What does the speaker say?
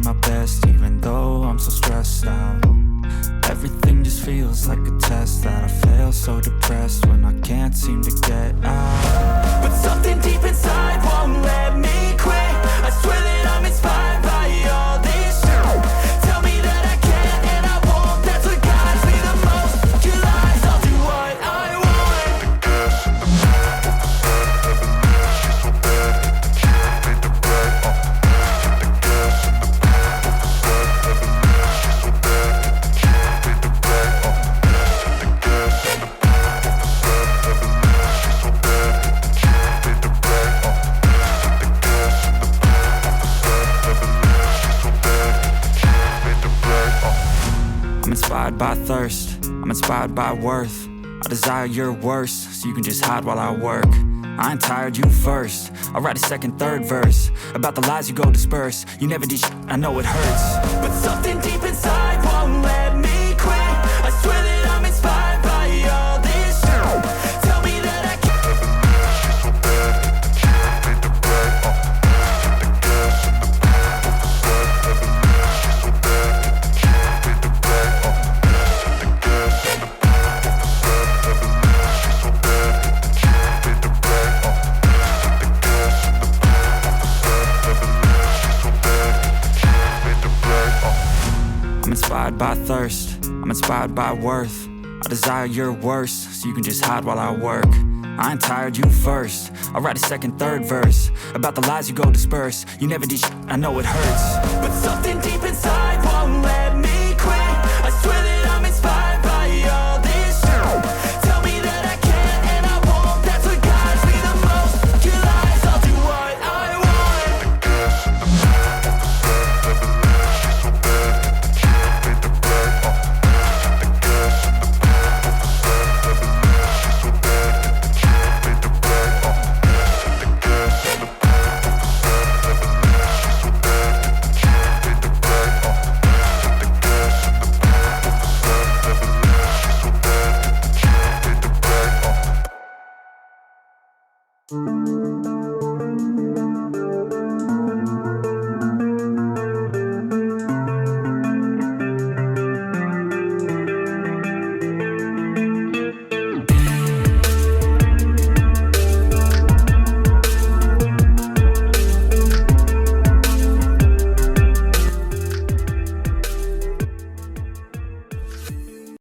my best, even though I'm so stressed out. Everything just feels like a test that I fail, so depressed when I can't seem to get out. But something deep inside won't let me quit. I swear that I'm inspired by all this shit. Tell me that I can and I won't, that's what guides me the most. Your lies, I'll do what I want. The gas in the back of the set, never leave, she's so bad. She made the brag, the gas in the back of the set, never leave, she's so bad. She made the brag, the gas in the back of the set, never leave, she's so bad. She made the brag, the gas in the back of the set, never leave, she's so bad. She made the brag, I'm inspired by thirst, I'm inspired by worth. I desire your worst, so you can just hide while I work. I ain't tired, you first. I'll write a second, third verse about the lies you go disperse. You never did shit, I know it hurts. But something deep inside won't let me quit. I swear that I'm inspired by all this shit. Tell me that I can. never leave, she's so bad. She made the brag, the gas in the back of the set, never leave, she's so bad. She made the brag, the gas in the back of the set, never leave, she's so bad. She made the brag, the gas in the back of the set, never leave, she's so bad. She made the brag, I'm inspired by thirst, I'm inspired by worth. I desire your worst, so you can just hide while I work. I ain't tired, you first. I'll write a second, third verse about the lies you go disperse. You never did shit, I know it hurts. But something deep inside won't let